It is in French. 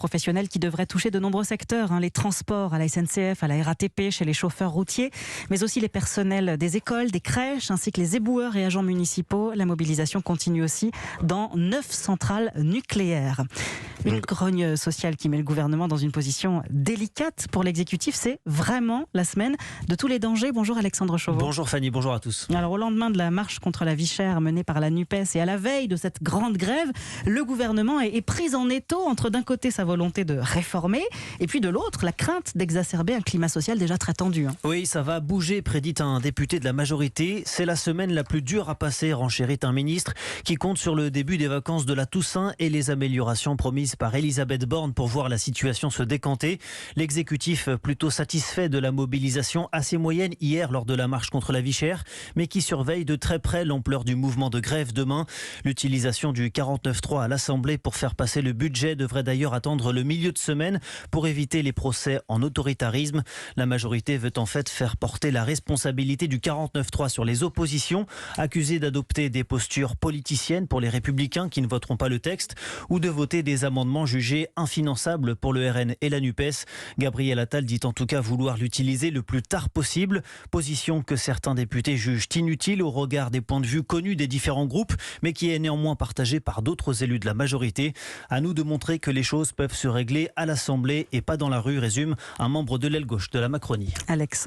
professionnels qui devraient toucher de nombreux secteurs, les transports, à la SNCF, à la RATP, chez les chauffeurs routiers, mais aussi les personnels des écoles, des crèches, ainsi que les éboueurs et agents municipaux. La mobilisation continue aussi dans 9 centrales nucléaires. Une grogne sociale qui met le gouvernement dans une position délicate pour l'exécutif. C'est vraiment la semaine de tous les dangers. Bonjour Alexandre Chauveau. Bonjour Fanny, bonjour à tous. Alors au lendemain de la marche contre la vie chère menée par la NUPES et à la veille de cette grande grève, le gouvernement est pris en étau entre d'un côté sa volonté de réformer et puis de l'autre la crainte d'exacerber un climat social déjà très tendu. Oui, ça va bouger, prédit un député de la majorité. C'est la semaine la plus dure à passer, renchérit un ministre qui compte sur le début des vacances de la Toussaint et les améliorations promises par Elisabeth Borne pour voir la situation se décanter. L'exécutif plutôt satisfait de la mobilisation assez moyenne hier lors de la marche contre la vie chère, mais qui surveille de très près l'ampleur du mouvement de grève demain. L'utilisation du 49.3 à l'Assemblée pour faire passer le budget devrait d'ailleurs attendre le milieu de semaine pour éviter les procès en autoritarisme. La majorité veut en fait faire porter la responsabilité du 49.3 sur les oppositions, accusées d'adopter des postures politiciennes pour les Républicains qui ne voteront pas le texte ou de voter des amendements jugés infinançables pour le RN et la NUPES. Gabriel Attal dit en tout cas vouloir l'utiliser le plus tard possible, position que certains députés jugent inutile au regard des points de vue connus des différents groupes, mais qui est néanmoins partagée par d'autres élus de la majorité. À nous de montrer que les choses peuvent se régler à l'Assemblée et pas dans la rue, résume un membre de l'aile gauche de la Macronie. Alexandre